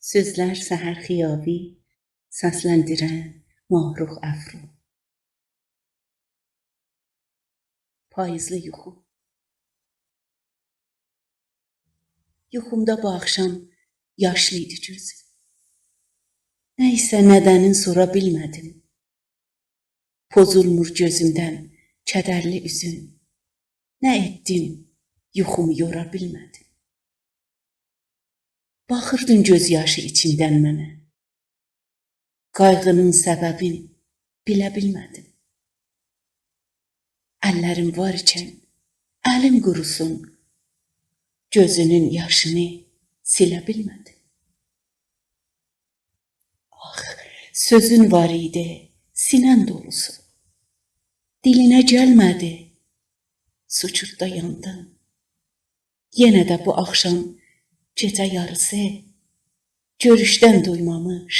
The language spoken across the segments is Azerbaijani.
Sözlər səhər xiyavi, səsləndirən Mahrux Əfru. Payızlı yuxu. Yuxumda bu axşam yaşlıydı gözüm. Nə isə nədənin sora bilmədim. Pozulmur gözümdən kədərli üzün. Nə etdim, yuxumu yora bilmədim. Baxırdın göz yaşı içindən mənə. Qayğının səbəbin bilə bilmədim. Əllərim var ikən əlim qurusun. Gözünün yaşını silə bilmədim. Ah, sözün var idi, sinən dolusu. Dilinə gəlmədi, suçurtda yandın. Yenə də bu axşam gecə yarısı görüşdən duymamış,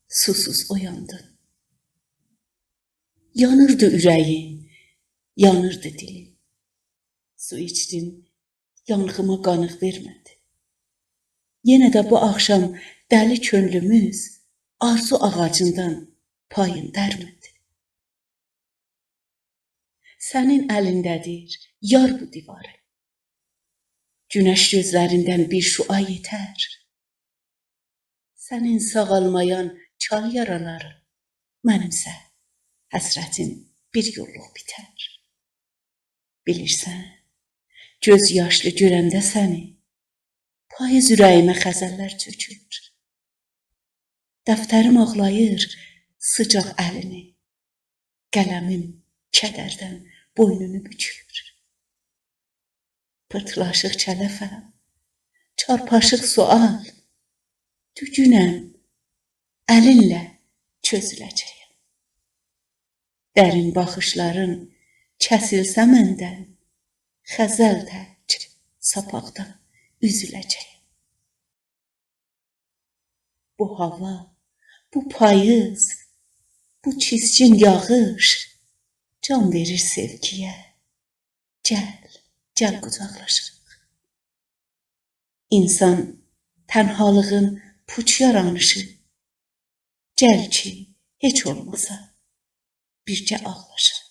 susuz oyandın. Yanırdı ürəyin, yanırdı dilim. Su içdim, yanğıma qanıq vermədi. Yenə də bu axşam dəli könlümüz arzu ağacından payın dərmədi. Sənin əlindədir yar bu divarı. Günəş gözlərindən bir şua yetər. Sənin sağalmayan çal yaraları, mənimsə həsrətin bir yolluq bitər. Bilirsən, göz yaşlı görəndə səni, payız ürəyimə xəzəllər çökür. Dəftərim ağlayır sıcaq əlini, qələmim kədərdən boynunu bükür. Pırtlaşıq kələfəm, çarpaşıq sual, dügünəm, əlinlə çözüləcəyəm. Dərin baxışların kəsilsə məndən, xəzəl tək sapaqdan üzüləcəyəm. Bu hava, bu payız, bu çizgin yağış can verir sevgiyə. Gəl qucaqlaşaq. İnsan tənhalığın puç yaranışı. Gəl ki, heç olmasa bircə ağlaşaq.